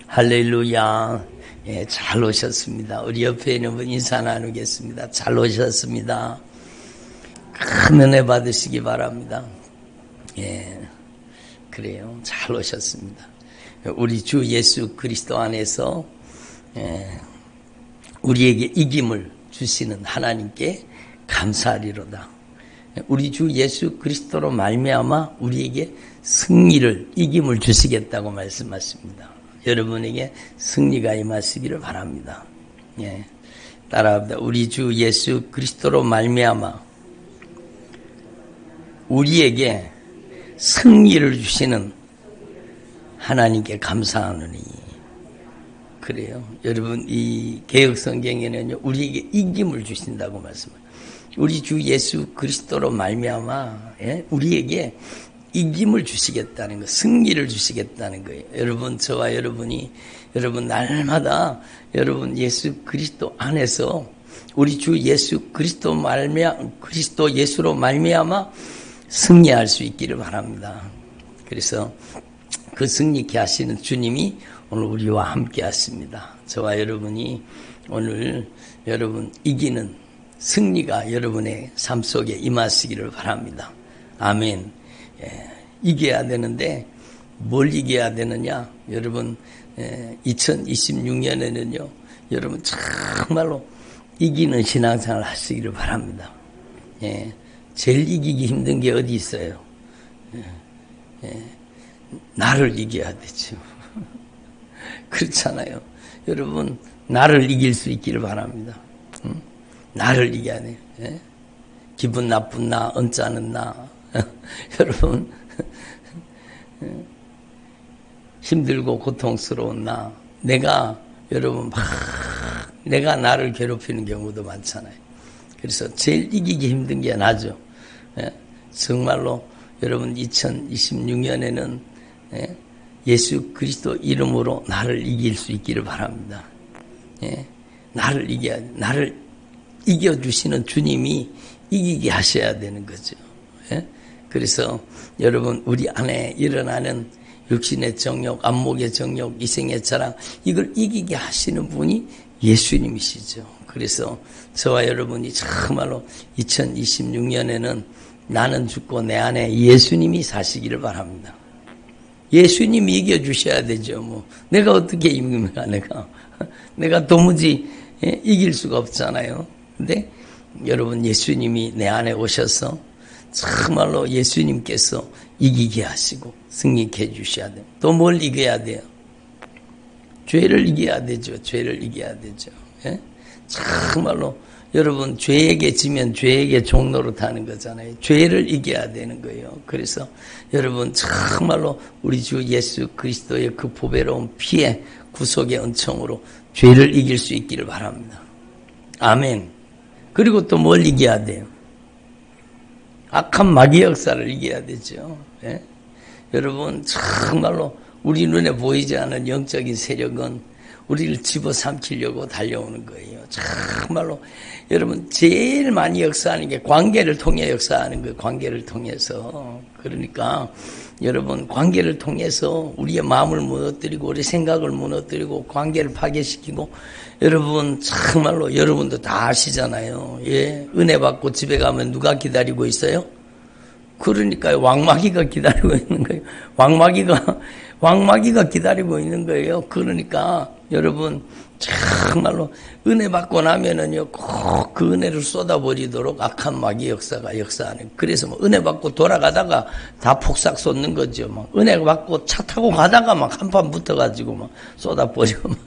할렐루야. 예, 잘 오셨습니다. 우리 옆에 있는 분 인사 나누겠습니다. 잘 오셨습니다. 큰 은혜 받으시기 바랍니다. 예, 그래요. 잘 오셨습니다. 우리 주 예수 그리스도 안에서 우리에게 이김을 주시는 하나님께 감사하리로다. 우리 주 예수 그리스도로 말미암아 우리에게 승리를, 이김을 주시겠다고 말씀하십니다. 여러분에게 승리가 임하시기를 바랍니다. 예, 따라합니다. 우리 주 예수 그리스도로 말미암아 우리에게 승리를 주시는 하나님께 감사하노니. 그래요. 여러분, 이 개혁성경에는요, 우리에게 이김을 주신다고 말씀합니다. 우리 주 예수 그리스도로 말미암아 우리에게 이김을 주시겠다는 거, 승리를 주시겠다는 거예요. 여러분, 저와 여러분이 여러분 날마다 여러분 예수 그리스도 안에서 우리 주 예수 그리스도 예수로 말미암아 승리할 수 있기를 바랍니다. 그래서 그 승리케 하시는 주님이 오늘 우리와 함께 하십니다. 저와 여러분이 오늘 여러분 이기는 승리가 여러분의 삶 속에 임하시기를 바랍니다. 아멘. 예, 이겨야 되는데 뭘 이겨야 되느냐? 여러분 2026년에는요 여러분 정말로 이기는 신앙생활 하시기를 바랍니다. 예, 제일 이기기 힘든 게 어디 있어요? 나를 이겨야 되죠. 그렇잖아요. 여러분 나를 이길 수 있기를 바랍니다. 나를 이겨야 돼요. 예? 기분 나쁜 나, 언짢은 나, 여러분 힘들고 고통스러운 나, 내가 여러분 내가 나를 괴롭히는 경우도 많잖아요. 그래서 제일 이기기 힘든 게 나죠. 예? 정말로 여러분 2026년에는 예수 그리스도 이름으로 나를 이길 수 있기를 바랍니다. 예? 나를 이겨주시는 주님이 이기게 하셔야 되는 거죠. 예? 그래서 여러분 우리 안에 일어나는 육신의 정욕, 안목의 정욕, 이생의 자랑, 이걸 이기게 하시는 분이 예수님이시죠. 그래서 저와 여러분이 정말로 2026년에는 나는 죽고 내 안에 예수님이 사시기를 바랍니다. 예수님이 이겨주셔야 되죠. 뭐 내가 어떻게 이깁니까? 내가 도무지 이길 수가 없잖아요. 근데 여러분 예수님이 내 안에 오셔서 정말로 예수님께서 이기게 하시고 승리케 해주셔야 돼요. 또 뭘 이겨야 돼요? 죄를 이겨야 되죠. 죄를 이겨야 되죠. 예? 정말로 여러분 죄에게 지면 죄에게 종로로 타는 거잖아요. 죄를 이겨야 되는 거예요. 그래서 여러분 정말로 우리 주 예수 그리스도의 그 보배로운 피의 구속의 은총으로 죄를 이길 수 있기를 바랍니다. 아멘. 그리고 또 뭘 이겨야 돼요? 악한 마귀 역사를 이겨야 되죠. 예? 여러분 정말로 우리 눈에 보이지 않는 영적인 세력은 우리를 집어삼키려고 달려오는 거예요. 정말로 여러분 제일 많이 역사하는 게 관계를 통해 역사하는 거예요. 관계를 통해서. 그러니까 여러분 관계를 통해서 우리의 마음을 무너뜨리고 우리 생각을 무너뜨리고 관계를 파괴시키고, 여러분 정말로 여러분도 다 아시잖아요. 예, 은혜 받고 집에 가면 누가 기다리고 있어요? 그러니까요, 왕마귀가 기다리고 있는 거예요. 왕마귀가 기다리고 있는 거예요. 그러니까 여러분 정말로 은혜 받고 나면은요 꼭 그 은혜를 쏟아버리도록 악한 마귀 역사가 역사하는. 그래서 뭐 은혜 받고 돌아가다가 다 폭삭 쏟는 거죠. 막 은혜 받고 차 타고 가다가 막 한판 붙어가지고 막 쏟아버리고 막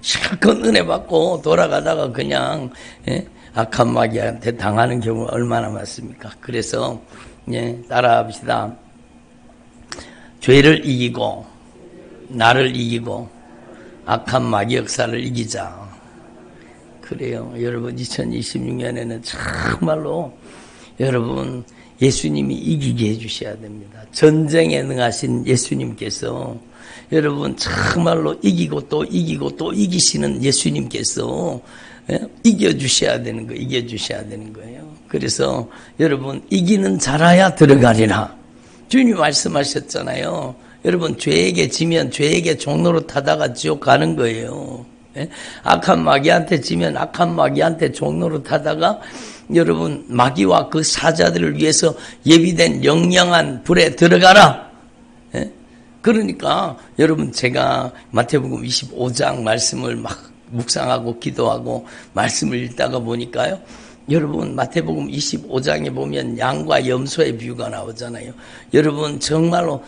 실컷 은혜 받고 돌아가다가 그냥 악한 마귀한테 당하는 경우가 얼마나 많습니까? 그래서 따라합시다. 죄를 이기고 나를 이기고 악한 마귀 역사를 이기자. 그래요. 여러분 2026년에는 정말로 여러분 예수님이 이기게 해주셔야 됩니다. 전쟁에 능하신 예수님께서 여러분 정말로 이기고 또 이기고 또 이기시는 예수님께서 이겨주셔야 되는 거예요. 이겨주셔야 되는 거예요. 그래서 여러분 이기는 자라야 들어가리라. 주님이 말씀하셨잖아요. 여러분 죄에게 지면 죄에게 종로로 타다가 지옥 가는 거예요. 예? 악한 마귀한테 지면 악한 마귀한테 종로로 타다가 여러분 마귀와 그 사자들을 위해서 예비된 영영한 불에 들어가라. 예? 그러니까 여러분 제가 마태복음 25장 말씀을 막 묵상하고 기도하고 말씀을 읽다가 보니까요. 여러분 마태복음 25장에 보면 양과 염소의 비유가 나오잖아요. 여러분 정말로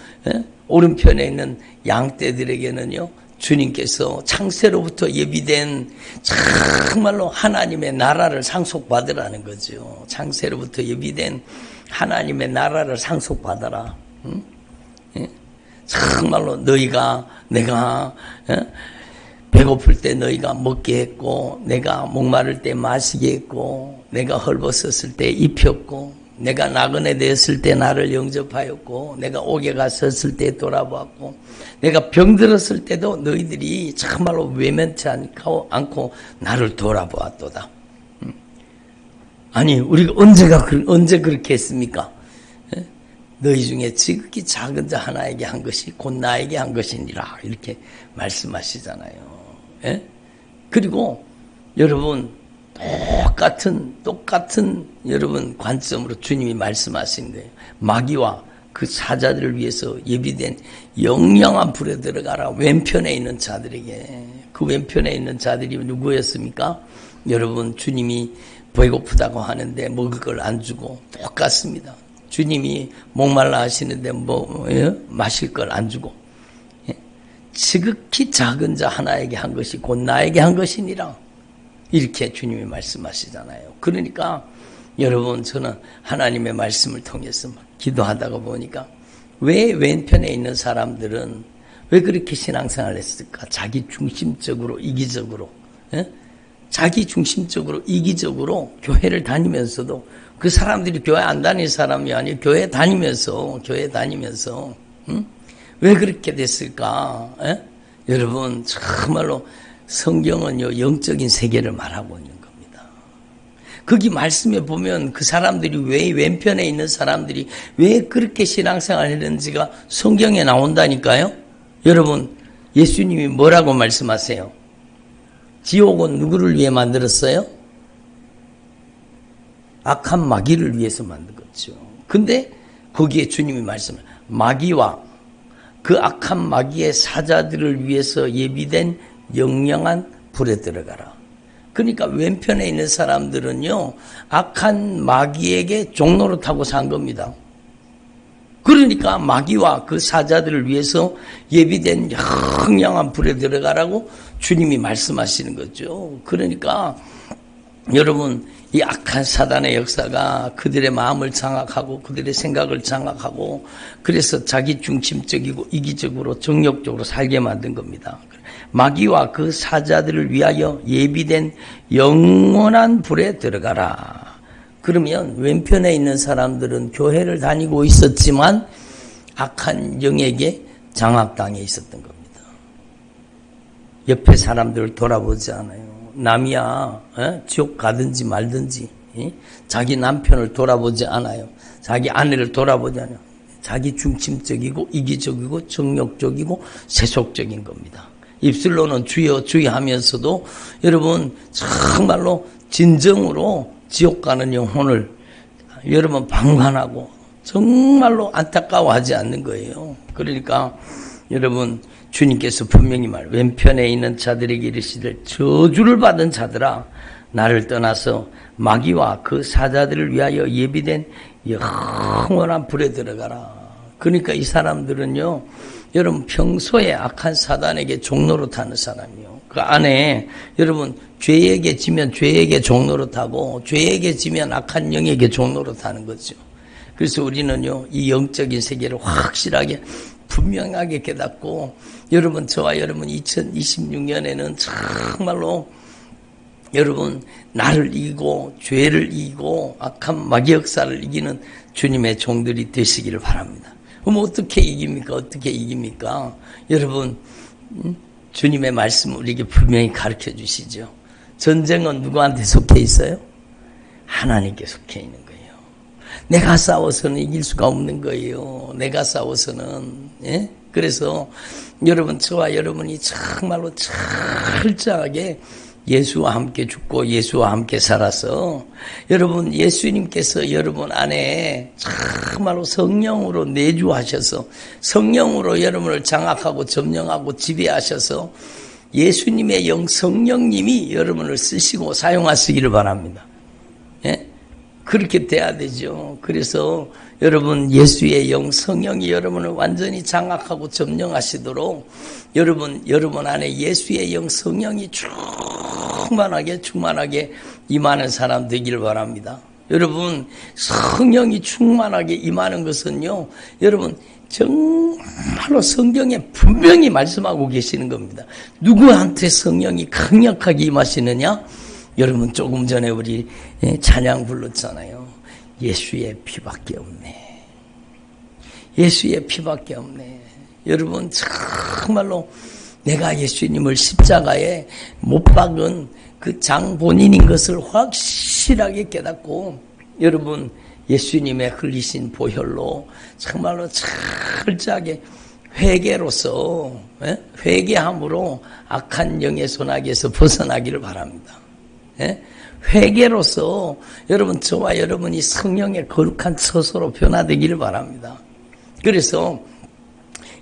오른편에 있는 양떼들에게는요. 주님께서 창세로부터 예비된 정말로 하나님의 나라를 상속받으라는 거죠. 창세로부터 예비된 하나님의 나라를 상속받아라. 응? 정말로 너희가 내가 배고플 때 너희가 먹게 했고 내가 목마를 때 마시게 했고 내가 헐벗었을 때 입혔고 내가 나그네 되었을 때 나를 영접하였고 내가 옥에 갔었을 때 돌아보았고 내가 병들었을 때도 너희들이 정말로 외면치 않고 나를 돌아보았도다. 아니 우리가 언제 그렇게 했습니까? 너희 중에 지극히 작은 자 하나에게 한 것이 곧 나에게 한 것이니라 이렇게 말씀하시잖아요. 예? 그리고 여러분 똑같은 여러분 관점으로 주님이 말씀하신 거예요. 마귀와 그 사자들을 위해서 예비된 영영한 불에 들어가라. 왼편에 있는 자들에게. 그 왼편에 있는 자들이 누구였습니까? 여러분 주님이 배고프다고 하는데 먹을 걸 안 주고 똑같습니다. 주님이 목말라 하시는데 마실 걸 안 주고 지극히 작은 자 하나에게 한 것이 곧 나에게 한 것이니라. 이렇게 주님이 말씀하시잖아요. 그러니까 여러분 저는 하나님의 말씀을 통해서 기도하다가 보니까 왜 왼편에 있는 사람들은 왜 그렇게 신앙생활을 했을까? 자기 중심적으로 이기적으로 자기 중심적으로 이기적으로 교회를 다니면서도 그 사람들이 교회 안 다니는 사람이 아니고 교회 다니면서 왜 그렇게 됐을까? 여러분 정말로 성경은요 영적인 세계를 말하고 있는 겁니다. 거기 말씀에 보면 그 사람들이 왜 왼편에 있는 사람들이 왜 그렇게 신앙생활을 했는지가 성경에 나온다니까요. 여러분 예수님이 뭐라고 말씀하세요? 지옥은 누구를 위해 만들었어요? 악한 마귀를 위해서 만든 거죠. 근데 거기에 주님이 말씀을 마귀와 그 악한 마귀의 사자들을 위해서 예비된 영영한 불에 들어가라. 그러니까 왼편에 있는 사람들은요 악한 마귀에게 종로를 타고 산 겁니다. 그러니까 마귀와 그 사자들을 위해서 예비된 영영한 불에 들어가라고 주님이 말씀하시는 거죠. 그러니까 여러분 이 악한 사단의 역사가 그들의 마음을 장악하고 그들의 생각을 장악하고 그래서 자기 중심적이고 이기적으로 정욕적으로 살게 만든 겁니다. 마귀와 그 사자들을 위하여 예비된 영원한 불에 들어가라. 그러면 왼편에 있는 사람들은 교회를 다니고 있었지만 악한 영에게 장악당해 있었던 겁니다. 옆에 사람들을 돌아보지 않아요. 남이야 지옥 가든지 말든지 자기 남편을 돌아보지 않아요. 자기 아내를 돌아보지 않아요. 자기 중심적이고 이기적이고 정욕적이고 세속적인 겁니다. 입술로는 주여 주여 하면서도 여러분 정말로 진정으로 지옥 가는 영혼을 여러분 방관하고 정말로 안타까워하지 않는 거예요. 그러니까 여러분 주님께서 분명히 왼편에 있는 자들에게 이르시되 저주를 받은 자들아 나를 떠나서 마귀와 그 사자들을 위하여 예비된 영원한 불에 들어가라. 그러니까 이 사람들은요 여러분 평소에 악한 사단에게 종로로 타는 사람이요. 그 안에 여러분 죄에게 지면 죄에게 종로로 타고 죄에게 지면 악한 영에게 종로로 타는 거죠. 그래서 우리는요 이 영적인 세계를 확실하게 분명하게 깨닫고 여러분 저와 여러분 2026년에는 정말로 여러분 나를 이기고 죄를 이기고 악한 마귀 역사를 이기는 주님의 종들이 되시기를 바랍니다. 그럼 어떻게 이깁니까? 여러분 주님의 말씀 우리에게 분명히 가르쳐 주시죠. 전쟁은 누구한테 속해 있어요? 하나님께 속해 있는 거예요. 내가 싸워서는 이길 수가 없는 거예요. 내가 싸워서는 그래서 여러분, 저와 여러분이 정말로 철저하게 예수와 함께 죽고 예수와 함께 살아서 여러분, 예수님께서 여러분 안에 정말로 성령으로 내주하셔서 성령으로 여러분을 장악하고 점령하고 지배하셔서 예수님의 영 성령님이 여러분을 쓰시고 사용하시기를 바랍니다. 예? 그렇게 돼야 되죠. 그래서 여러분, 예수의 영 성령이 여러분을 완전히 장악하고 점령하시도록 여러분 안에 예수의 영 성령이 충만하게 임하는 사람 되기를 바랍니다. 여러분, 성령이 충만하게 임하는 것은요, 여러분, 정말로 성경에 분명히 말씀하고 계시는 겁니다. 누구한테 성령이 강력하게 임하시느냐? 여러분, 조금 전에 우리 찬양 불렀잖아요. 예수의 피밖에 없네. 예수의 피밖에 없네. 여러분, 정말로 내가 예수님을 십자가에 못 박은 그 장본인인 것을 확실하게 깨닫고, 여러분, 예수님의 흘리신 보혈로 정말로 철저하게 회개로서, 회개함으로 악한 영의 손아귀에서 벗어나기를 바랍니다. 회개로서 여러분, 저와 여러분이 성령의 거룩한 처소로 변화되기를 바랍니다. 그래서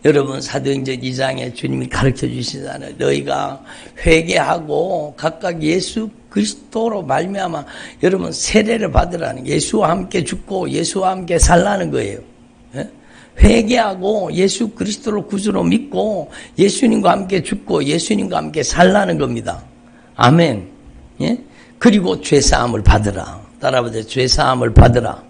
여러분, 사도행전 2장에 주님이 가르쳐 주시잖아요. 너희가 회개하고 각각 예수 그리스도로 말미암아 여러분 세례를 받으라는, 예수와 함께 죽고 예수와 함께 살라는 거예요. 회개하고 예수 그리스도를 구주로 믿고 예수님과 함께 죽고 예수님과 함께 살라는 겁니다. 아멘. 예? 그리고 죄사함을 받으라. 따라보세요. 죄사함을 받으라.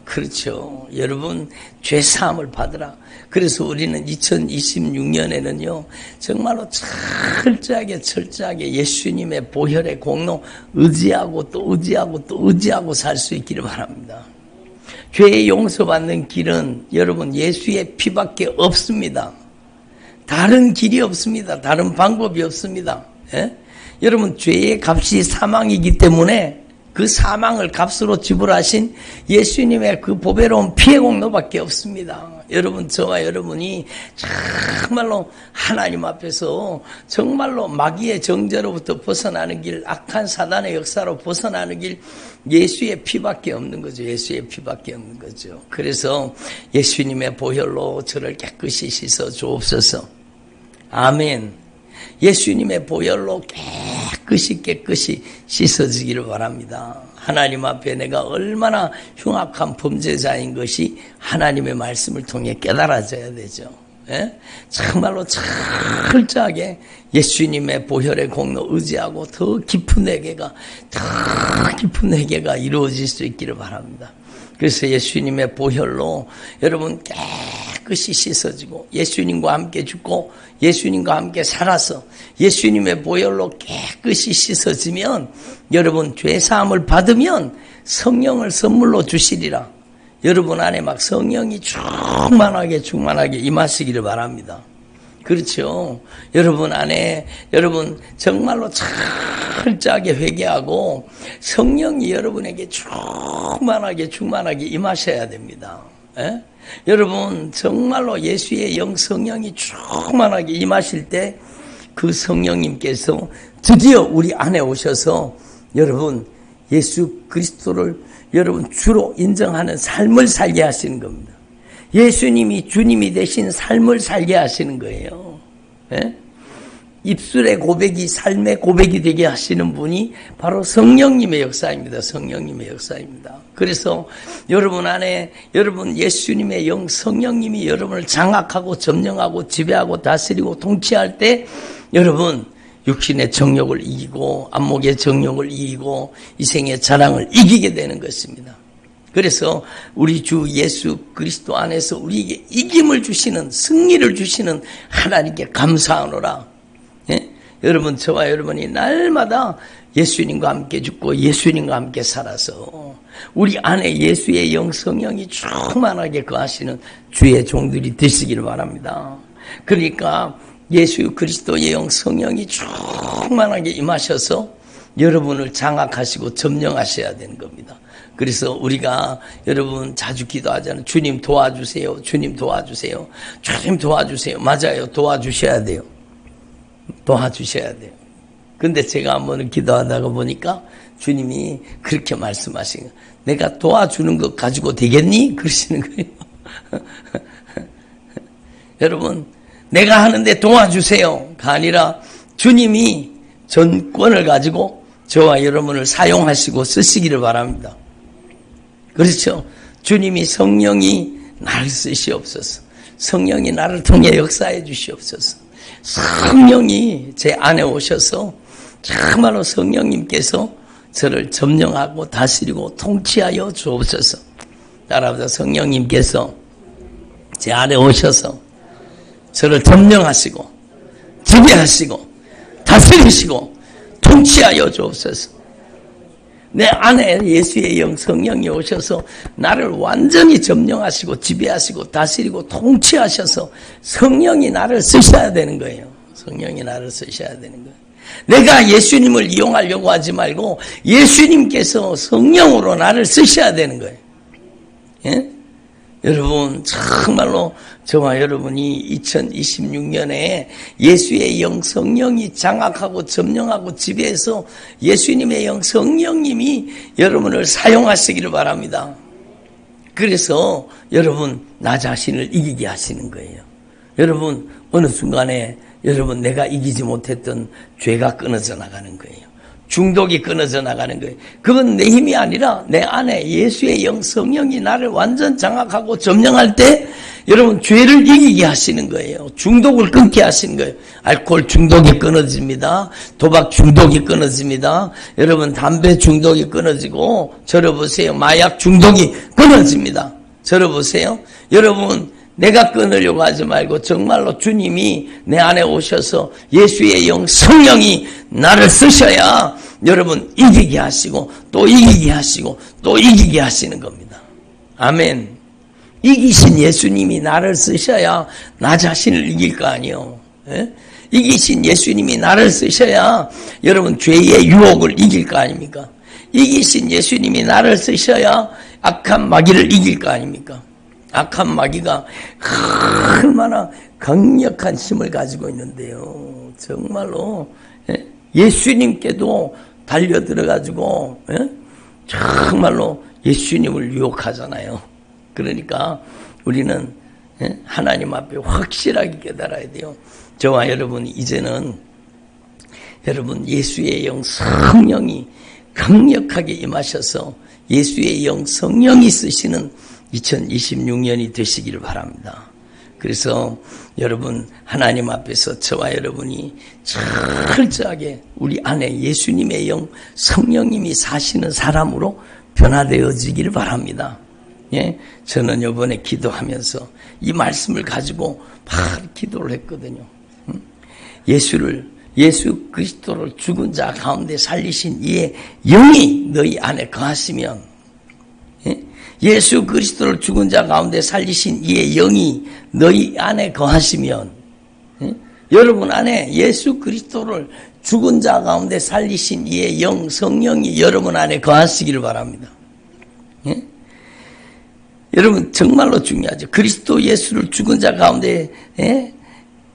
그렇죠. 여러분, 죄사함을 받으라. 그래서 우리는 2026년에는요, 정말로 철저하게 예수님의 보혈의 공로 의지하고 또 의지하고 살 수 있기를 바랍니다. 죄의 용서받는 길은 여러분, 예수의 피밖에 없습니다. 다른 길이 없습니다. 다른 방법이 없습니다. 예? 여러분, 죄의 값이 사망이기 때문에 그 사망을 값으로 지불하신 예수님의 그 보배로운 피의 공로밖에 없습니다. 여러분, 저와 여러분이 정말로 하나님 앞에서 정말로 마귀의 정죄로부터 벗어나는 길, 악한 사단의 역사로 벗어나는 길, 예수의 피밖에 없는 거죠. 예수의 피밖에 없는 거죠. 그래서 예수님의 보혈로 저를 깨끗이 씻어 주옵소서. 아멘. 예수님의 보혈로 깨끗이 씻어지기를 바랍니다. 하나님 앞에 내가 얼마나 흉악한 범죄자인 것이 하나님의 말씀을 통해 깨달아져야 되죠. 예? 정말로 철저하게 예수님의 보혈의 공로 의지하고 더 깊은 회개가 이루어질 수 있기를 바랍니다. 그래서 예수님의 보혈로 여러분 깨끗이 씻어지고 예수님과 함께 죽고 예수님과 함께 살아서 예수님의 보혈로 깨끗이 씻어지면 여러분, 죄사함을 받으면 성령을 선물로 주시리라. 여러분 안에 막 성령이 충만하게 임하시기를 바랍니다. 그렇죠. 여러분 안에 여러분 정말로 철저하게 회개하고 성령이 여러분에게 충만하게 임하셔야 됩니다. 예? 여러분 정말로 예수의 영 성령이 충만하게 임하실 때 그 성령님께서 드디어 우리 안에 오셔서 여러분 예수 그리스도를 여러분 주로 인정하는 삶을 살게 하시는 겁니다. 예수님이 주님이 되신 삶을 살게 하시는 거예요. 예? 입술의 고백이 삶의 고백이 되게 하시는 분이 바로 성령님의 역사입니다. 성령님의 역사입니다. 그래서 여러분 안에 여러분 예수님의 영 성령님이 여러분을 장악하고 점령하고 지배하고 다스리고 통치할 때 여러분 육신의 정욕을 이기고 안목의 정욕을 이기고 이생의 자랑을 이기게 되는 것입니다. 그래서 우리 주 예수 그리스도 안에서 우리에게 이김을 주시는 승리를 주시는 하나님께 감사하노라. 예? 여러분 저와 여러분이 날마다 예수님과 함께 죽고 예수님과 함께 살아서 우리 안에 예수의 영 성령이 충만하게 거하시는 주의 종들이 되시기를 바랍니다. 그러니까 예수 그리스도의 영 성령이 충만하게 임하셔서 여러분을 장악하시고 점령하셔야 되는 겁니다. 그래서 우리가 여러분 자주 기도하잖아요. 주님 도와주세요. 주님 도와주세요. 주님 도와주세요. 맞아요. 도와주셔야 돼요. 도와주셔야 돼요. 근데 제가 한번 기도하다가 보니까 주님이 그렇게 말씀하신 거예요. 내가 도와주는 것 가지고 되겠니? 그러시는 거예요. 여러분, 내가 하는데 도와주세요가 아니라 주님이 전권을 가지고 저와 여러분을 사용하시고 쓰시기를 바랍니다. 그렇죠? 주님이 성령이 나를 쓰시옵소서. 성령이 나를 통해 역사해 주시옵소서. 성령이 제 안에 오셔서 정말로 성령님께서 저를 점령하고 다스리고 통치하여 주옵소서. 따라서 성령님께서 제 안에 오셔서 저를 점령하시고 지배하시고 다스리시고 통치하여 주옵소서. 내 안에 예수의 영 성령이 오셔서 나를 완전히 점령하시고 지배하시고 다스리고 통치하셔서 성령이 나를 쓰셔야 되는 거예요. 성령이 나를 쓰셔야 되는 거예요. 내가 예수님을 이용하려고 하지 말고 예수님께서 성령으로 나를 쓰셔야 되는 거예요. 예? 여러분 정말로 저와 여러분이 2026년에 예수의 영 성령이 장악하고 점령하고 지배해서 예수님의 영 성령님이 여러분을 사용하시기를 바랍니다. 그래서 여러분 나 자신을 이기게 하시는 거예요. 여러분 어느 순간에 여러분 내가 이기지 못했던 죄가 끊어져 나가는 거예요. 중독이 끊어져 나가는 거예요. 그건 내 힘이 아니라 내 안에 예수의 영 성령이 나를 완전 장악하고 점령할 때 여러분 죄를 이기게 하시는 거예요. 중독을 끊게 하시는 거예요. 알코올 중독이 끊어집니다. 도박 중독이 끊어집니다. 여러분 담배 중독이 끊어지고 저를 보세요. 마약 중독이 끊어집니다. 저를 보세요. 여러분 내가 끊으려고 하지 말고 정말로 주님이 내 안에 오셔서 예수의 영 성령이 나를 쓰셔야 여러분 이기게 하시고 또 이기게 하시고 또 이기게 하시는 겁니다. 아멘. 이기신 예수님이 나를 쓰셔야 나 자신을 이길 거 아니에요. 예? 이기신 예수님이 나를 쓰셔야 여러분 죄의 유혹을 이길 거 아닙니까? 이기신 예수님이 나를 쓰셔야 악한 마귀를 이길 거 아닙니까? 악한 마귀가 얼마나 강력한 힘을 가지고 있는데요. 정말로 예수님께도 달려들어가지고 정말로 예수님을 유혹하잖아요. 그러니까 우리는 하나님 앞에 확실하게 깨달아야 돼요. 저와 여러분이 이제는 여러분 예수의 영 성령이 강력하게 임하셔서 예수의 영 성령이 쓰시는 2026년이 되시기를 바랍니다. 그래서 여러분 하나님 앞에서 저와 여러분이 철저하게 우리 안에 예수님의 영 성령님이 사시는 사람으로 변화되어지기를 바랍니다. 예, 저는 이번에 기도하면서 이 말씀을 가지고 막 기도를 했거든요. 예수 그리스도를 죽은 자 가운데 살리신 이의 영이 너희 안에 거하시면, 예? 예수 그리스도를 죽은 자 가운데 살리신 이의 영이 너희 안에 거하시면, 예? 여러분 안에 예수 그리스도를 죽은 자 가운데 살리신 이의 영 성령이 여러분 안에 거하시기를 바랍니다. 예? 여러분 정말로 중요하죠. 그리스도 예수를 죽은 자 가운데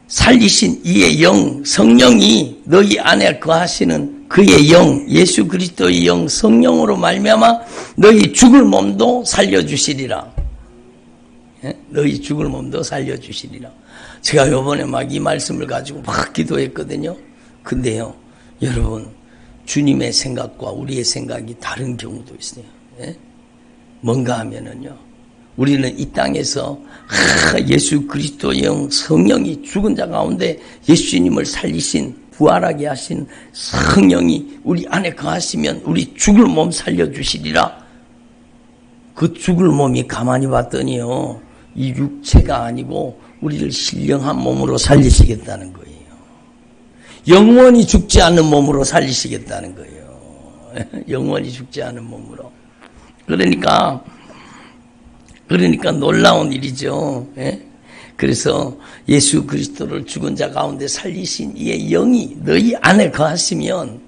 살리신 이의 영 성령이 너희 안에 거하시는 그의 영 예수 그리스도의 영 성령으로 말미암아 너희 죽을 몸도 살려주시리라. 너희 죽을 몸도 살려주시리라. 제가 이번에 막 이 말씀을 가지고 막 기도했거든요. 근데요 여러분 주님의 생각과 우리의 생각이 다른 경우도 있어요. 뭔가 하면은요 우리는 이 땅에서 예수 그리스도의 영 성령이 죽은 자 가운데 예수님을 살리신 부활하게 하신 성령이 우리 안에 거하시면 우리 죽을 몸 살려주시리라. 그 죽을 몸이 가만히 봤더니요 이 육체가 아니고 우리를 신령한 몸으로 살리시겠다는 거예요. 영원히 죽지 않는 몸으로 살리시겠다는 거예요. 영원히 죽지 않는 몸으로. 그러니까 놀라운 일이죠. 예? 그래서 예수 그리스도를 죽은 자 가운데 살리신 이의 영이 너희 안에 거하시면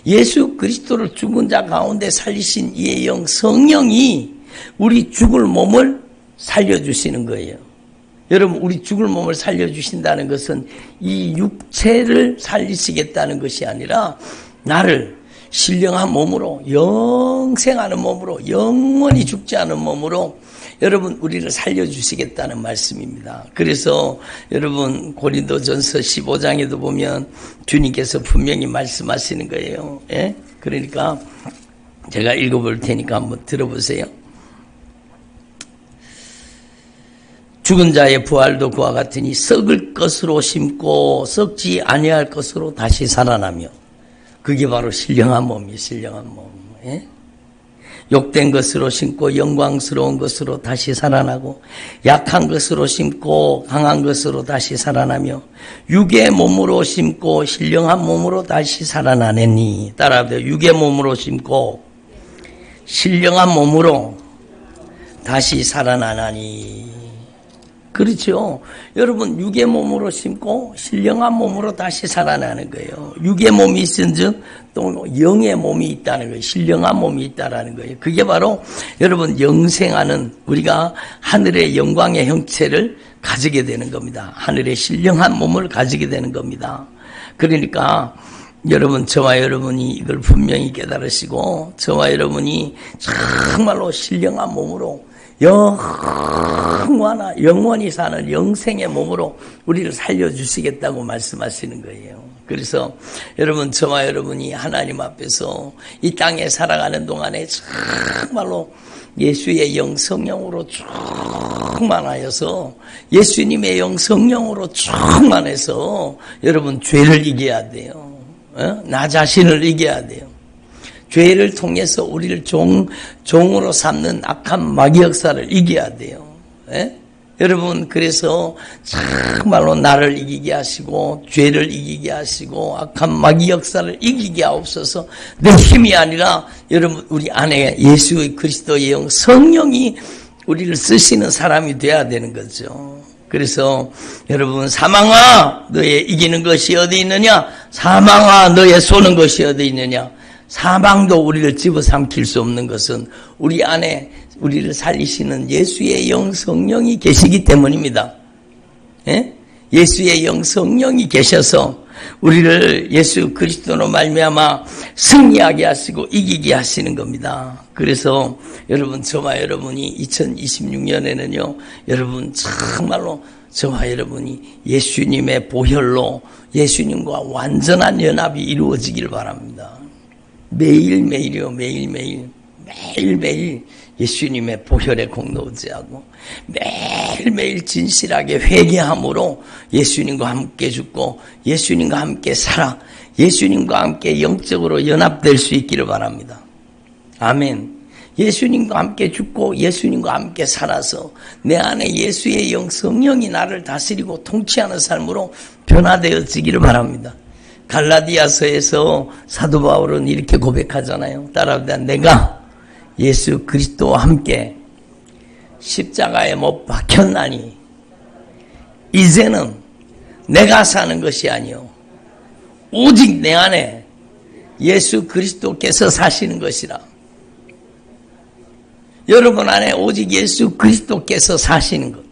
예수 그리스도를 죽은 자 가운데 살리신 이의 영 성령이 우리 죽을 몸을 살려주시는 거예요. 여러분, 우리 죽을 몸을 살려주신다는 것은 이 육체를 살리시겠다는 것이 아니라 나를 신령한 몸으로, 영생하는 몸으로, 영원히 죽지 않은 몸으로 여러분 우리를 살려주시겠다는 말씀입니다. 그래서 여러분 고린도전서 15장에도 보면 주님께서 분명히 말씀하시는 거예요. 예? 그러니까 제가 읽어볼 테니까 한번 들어보세요. 죽은 자의 부활도 그와 같으니 썩을 것으로 심고 썩지 아니할 것으로 다시 살아나며, 그게 바로 신령한 몸이에요. 신령한 몸. 예? 욕된 것으로 심고 영광스러운 것으로 다시 살아나고, 약한 것으로 심고 강한 것으로 다시 살아나며, 육의 몸으로 심고 신령한 몸으로 다시 살아나느니. 따라하세요. 육의 몸으로 심고 신령한 몸으로 다시 살아나나니. 그렇죠. 여러분, 육의 몸으로 심고 신령한 몸으로 다시 살아나는 거예요. 육의 몸이 있은즉 또 영의 몸이 있다는 거예요. 신령한 몸이 있다라는 거예요. 그게 바로 여러분 영생하는, 우리가 하늘의 영광의 형체를 가지게 되는 겁니다. 하늘의 신령한 몸을 가지게 되는 겁니다. 그러니까 여러분, 저와 여러분이 이걸 분명히 깨달으시고 저와 여러분이 정말로 신령한 몸으로 영원히 사는 영생의 몸으로 우리를 살려주시겠다고 말씀하시는 거예요. 그래서 여러분, 저와 여러분이 하나님 앞에서 이 땅에 살아가는 동안에 정말로 예수의 영 성령으로 충만하여서, 예수님의 영 성령으로 충만해서 여러분 죄를 이겨야 돼요. 나 자신을 이겨야 돼요. 죄를 통해서 우리를 종으로 삼는 악한 마귀 역사를 이겨야 돼요. 예? 여러분, 그래서 정말로 나를 이기게 하시고 죄를 이기게 하시고 악한 마귀 역사를 이기게 하옵소서. 내 힘이 아니라 여러분 우리 안에 예수의 그리스도의 영 성령이 우리를 쓰시는 사람이 돼야 되는 거죠. 그래서 여러분, 사망아 너의 이기는 것이 어디 있느냐? 사망아 너의 쏘는 것이 어디 있느냐? 사망도 우리를 집어삼킬 수 없는 것은 우리 안에 우리를 살리시는 예수의 영 성령이 계시기 때문입니다. 예? 예수의 영 성령이 계셔서 우리를 예수 그리스도로 말미암아 승리하게 하시고 이기게 하시는 겁니다. 그래서 여러분, 저와 여러분이 2026년에는요 여러분 정말로 저와 여러분이 예수님의 보혈로 예수님과 완전한 연합이 이루어지길 바랍니다. 매일매일이요. 매일매일 예수님의 보혈의 공로 의지하고 매일매일 진실하게 회개함으로 예수님과 함께 죽고 예수님과 함께 살아 예수님과 함께 영적으로 연합될 수 있기를 바랍니다. 아멘. 예수님과 함께 죽고 예수님과 함께 살아서 내 안에 예수의 영 성령이 나를 다스리고 통치하는 삶으로 변화되어지기를 바랍니다. 갈라디아서에서 사도 바울은 이렇게 고백하잖아요. 따라합니다. 내가 예수 그리스도와 함께 십자가에 못 박혔나니 이제는 내가 사는 것이 아니요 오직 내 안에 예수 그리스도께서 사시는 것이라. 여러분 안에 오직 예수 그리스도께서 사시는 것.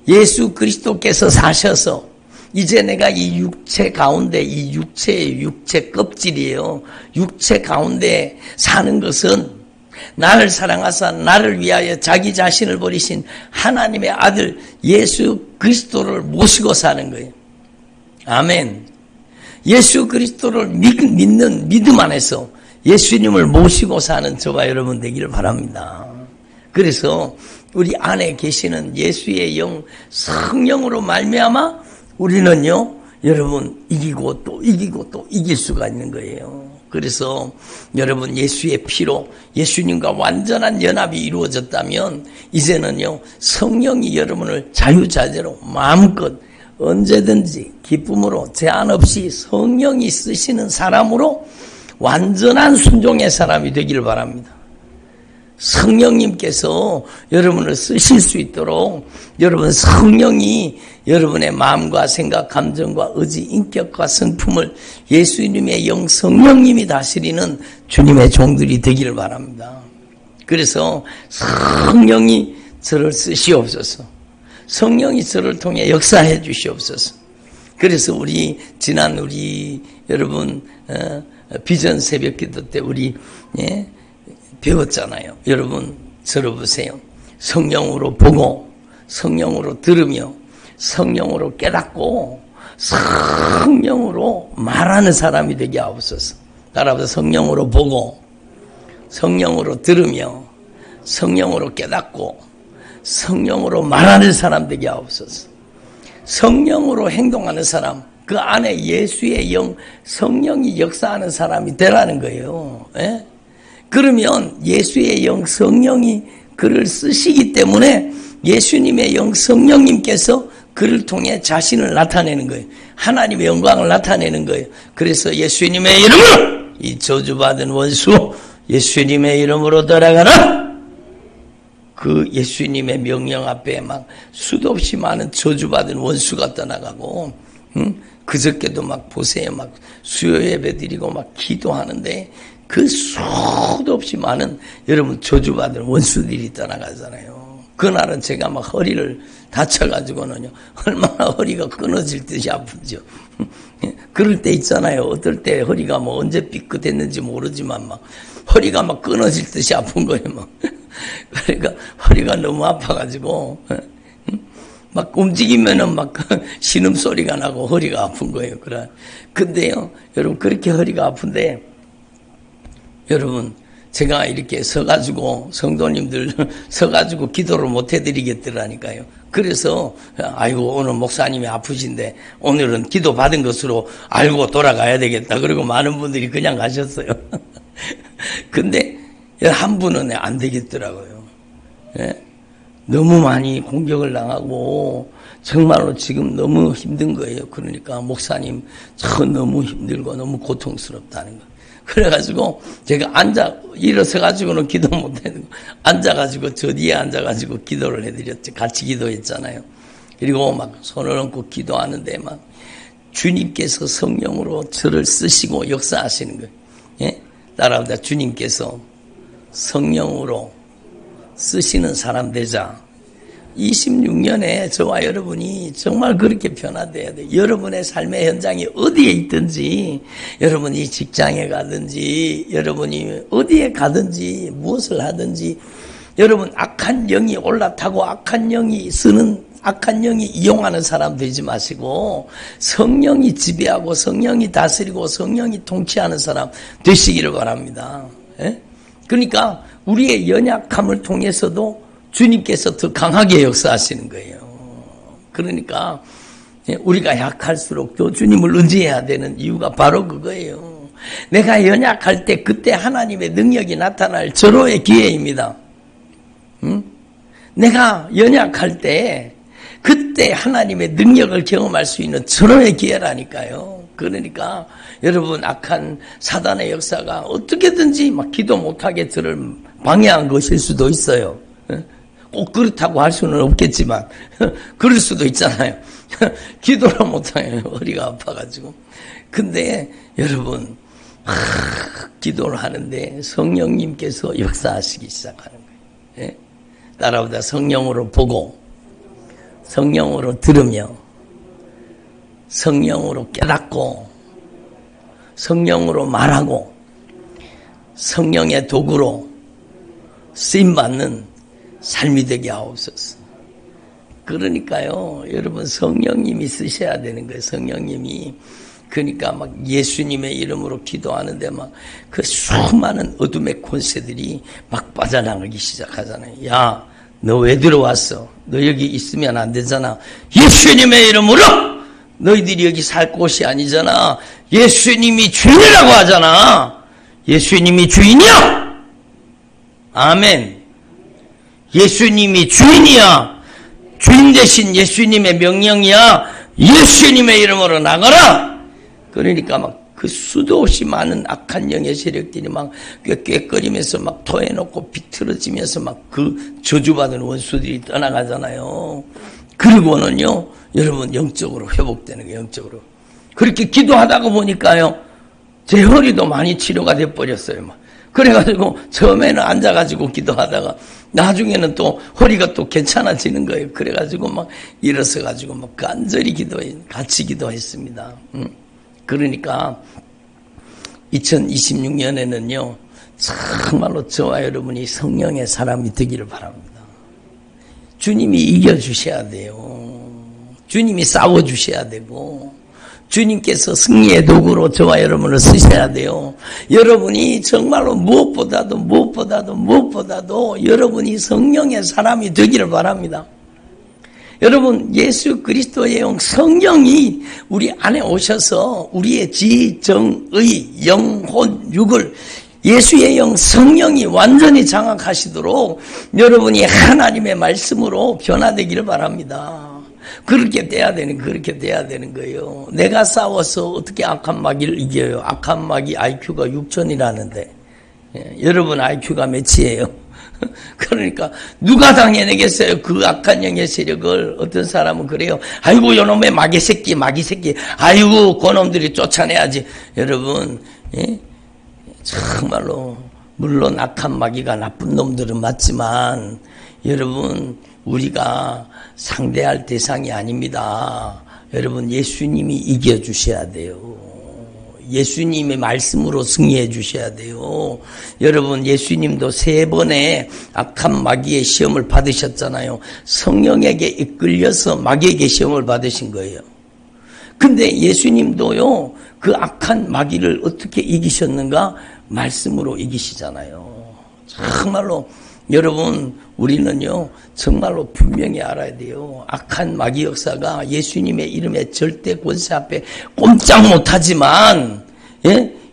예수 그리스도께서 사셔서 이제 내가 이 육체 가운데, 이 육체 껍질이에요. 육체 가운데 사는 것은 나를 사랑하사 나를 위하여 자기 자신을 버리신 하나님의 아들 예수 그리스도를 모시고 사는 거예요. 아멘. 예수 그리스도를 믿는 믿음 안에서 예수님을 모시고 사는 저와 여러분 되기를 바랍니다. 그래서 우리 안에 계시는 예수의 영 성령으로 말미암아 우리는요 여러분 이기고 또 이길 수가 있는 거예요. 그래서 여러분 예수의 피로 예수님과 완전한 연합이 이루어졌다면 이제는요 성령이 여러분을 자유자재로 마음껏 언제든지 기쁨으로 제한 없이 성령이 쓰시는 사람으로 완전한 순종의 사람이 되기를 바랍니다. 성령님께서 여러분을 쓰실 수 있도록 여러분 성령이 여러분의 마음과 생각, 감정과 의지, 인격과 성품을 예수님의 영 성령님이 다스리는 주님의 종들이 되기를 바랍니다. 그래서 성령이 저를 쓰시옵소서. 성령이 저를 통해 역사해 주시옵소서. 그래서 지난 여러분 비전 새벽기도 때 우리 배웠잖아요. 여러분 들어보세요. 성령으로 보고 성령으로 들으며 성령으로 깨닫고 성령으로 말하는 사람이 되게 하옵소서. 따라서 성령으로 보고 성령으로 들으며 성령으로 깨닫고 성령으로 말하는 사람 되게 하옵소서. 성령으로 행동하는 사람, 그 안에 예수의 영 성령이 역사하는 사람이 되라는 거예요. 예? 그러면 예수의 영 성령이 그를 쓰시기 때문에 예수님의 영 성령님께서 그를 통해 자신을 나타내는 거예요. 하나님의 영광을 나타내는 거예요. 그래서 예수님의 이름으로 이 저주받은 원수 예수님의 이름으로 돌아가라. 그 예수님의 명령 앞에 막 수도 없이 많은 저주받은 원수가 떠나가고, 그저께도 막 보세요. 막 수요 예배 드리고 막 기도하는데 그 수도 없이 많은 여러분 저주받은 원수들이 떠나가잖아요. 그날은 제가 막 허리를 다쳐가지고는요, 얼마나 허리가 끊어질 듯이 아프죠. 그럴 때 있잖아요. 어떨 때 허리가 뭐 언제 삐끗했는지 모르지만 막 허리가 막 끊어질 듯이 아픈 거예요. 막. 그러니까 허리가 너무 아파가지고 막 움직이면은 막 신음소리가 나고 허리가 아픈 거예요. 그래. 근데요, 여러분 그렇게 허리가 아픈데 여러분 제가 이렇게 서가지고 성도님들 서가지고 기도를 못 해드리겠더라니까요. 그래서 아이고 오늘 목사님이 아프신데 오늘은 기도 받은 것으로 알고 돌아가야 되겠다. 그리고 많은 분들이 그냥 가셨어요. 근데 한 분은 안 되겠더라고요. 예? 너무 많이 공격을 당하고 정말로 지금 너무 힘든 거예요. 그러니까 목사님 저 너무 힘들고 너무 고통스럽다는 거. 그래가지고 제가 일어서가지고는 기도 못해도 앉아가지고 저 뒤에 앉아가지고 기도를 해드렸죠. 같이 기도했잖아요. 그리고 막 손을 얹고 기도하는데 막 주님께서 성령으로 저를 쓰시고 역사하시는 거예요. 예? 따라합니다. 주님께서 성령으로 쓰시는 사람 되자. 26년에 저와 여러분이 정말 그렇게 변화돼야 돼요. 여러분의 삶의 현장이 어디에 있든지, 여러분이 직장에 가든지, 여러분이 어디에 가든지, 무엇을 하든지, 여러분 악한 영이 올라타고 악한 영이 이용하는 사람 되지 마시고 성령이 지배하고 성령이 다스리고 성령이 통치하는 사람 되시기를 바랍니다. 예? 그러니까 우리의 연약함을 통해서도 주님께서 더 강하게 역사하시는 거예요. 그러니까 우리가 약할수록 더 주님을 의지해야 되는 이유가 바로 그거예요. 내가 연약할 때 그때 하나님의 능력이 나타날 절호의 기회입니다. 내가 연약할 때 그때 하나님의 능력을 경험할 수 있는 절호의 기회라니까요. 그러니까 여러분 악한 사단의 역사가 어떻게든지 막 기도 못하게 저를 방해한 것일 수도 있어요. 꼭 그렇다고 할 수는 없겠지만 그럴 수도 있잖아요. 기도를 못해요. 허리가 아파가지고. 근데 여러분 기도를 하는데 성령님께서 역사하시기 시작하는 거예요. 예? 따라오다 성령으로 보고 성령으로 들으며 성령으로 깨닫고 성령으로 말하고 성령의 도구로 쓰임받는 삶이 되게 하옵소서. 그러니까요, 여러분 성령님이 쓰셔야 되는 거예요. 성령님이. 그러니까 막 예수님의 이름으로 기도하는데 막 그 수많은 어둠의 권세들이 막 빠져나가기 시작하잖아요. 야, 너 왜 들어왔어? 너 여기 있으면 안 되잖아. 예수님의 이름으로! 너희들이 여기 살 곳이 아니잖아. 예수님이 주인이라고 하잖아. 예수님이 주인이야! 아멘. 예수님이 주인이야. 주인 대신 예수님의 명령이야. 예수님의 이름으로 나가라. 그러니까 막 그 수도 없이 많은 악한 영의 세력들이 막 꾀꾀거리면서 막 토해놓고 비틀어지면서 막 그 저주받은 원수들이 떠나가잖아요. 그리고는요, 여러분 영적으로 회복되는 거예요. 영적으로. 그렇게 기도하다가 보니까요, 제 허리도 많이 치료가 돼버렸어요. 막. 그래가지고 처음에는 앉아가지고 기도하다가 나중에는 또 허리가 또 괜찮아지는 거예요. 그래가지고 막 일어서가지고 막 간절히 같이 기도했습니다. 그러니까 2026년에는요, 정말로 저와 여러분이 성령의 사람이 되기를 바랍니다. 주님이 이겨주셔야 돼요. 주님이 싸워주셔야 되고, 주님께서 승리의 도구로 저와 여러분을 쓰셔야 돼요. 여러분이 정말로 무엇보다도 여러분이 성령의 사람이 되기를 바랍니다. 여러분, 예수 그리스도의 영 성령이 우리 안에 오셔서 우리의 지, 정, 의, 영혼, 육을 예수의 영 성령이 완전히 장악하시도록 여러분이 하나님의 말씀으로 변화되기를 바랍니다. 그렇게 돼야 되는 거예요. 내가 싸워서 어떻게 악한 마귀를 이겨요? 악한 마귀 IQ가 6,000이라는데 여러분 IQ가 몇이에요? 그러니까 누가 당해내겠어요? 그 악한 영의 세력을. 어떤 사람은 그래요. 아이고 요놈의 마귀 새끼. 아이고 그놈들이 쫓아내야지. 여러분, 정말로 물론 악한 마귀가 나쁜 놈들은 맞지만 여러분, 우리가 상대할 대상이 아닙니다. 여러분, 예수님이 이겨주셔야 돼요. 예수님의 말씀으로 승리해 주셔야 돼요. 여러분, 예수님도 3번의 악한 마귀의 시험을 받으셨잖아요. 성령에게 이끌려서 마귀에게 시험을 받으신 거예요. 근데 예수님도요, 그 악한 마귀를 어떻게 이기셨는가? 말씀으로 이기시잖아요. 정말로 여러분, 우리는요 정말로 분명히 알아야 돼요. 악한 마귀 역사가 예수님의 이름의 절대 권세 앞에 꼼짝 못하지만,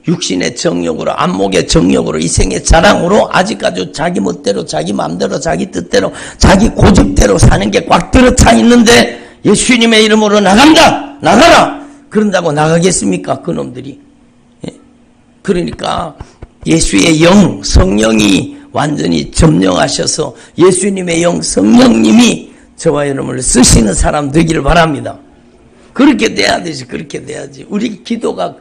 육신의 정욕으로, 안목의 정욕으로, 이생의 자랑으로 아직까지 자기 멋대로, 자기 마음대로, 자기 뜻대로, 자기 고집대로 사는 게 꽉 들어차 있는데, 예수님의 이름으로 나가라! 그런다고 나가겠습니까? 그놈들이. 그러니까 예수의 영, 성령이 완전히 점령하셔서 예수님의 영 성령님이 저와 여러분을 쓰시는 사람 되기를 바랍니다. 그렇게 돼야 되지. 그렇게 돼야지. 우리 기도가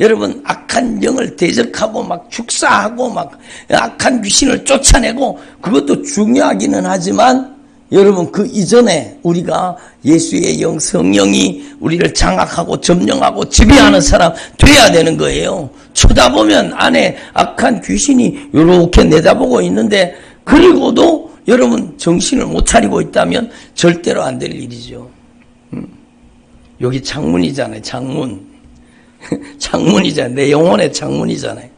여러분 악한 영을 대적하고 막 축사하고 막 악한 귀신을 쫓아내고 그것도 중요하기는 하지만 여러분 그 이전에 우리가 예수의 영 성령이 우리를 장악하고 점령하고 지배하는 사람 돼야 되는 거예요. 쳐다보면 안에 악한 귀신이 이렇게 내다보고 있는데 그리고도 여러분 정신을 못 차리고 있다면 절대로 안 될 일이죠. 여기 창문이잖아요. 창문이잖아요. 내 영혼의 창문이잖아요.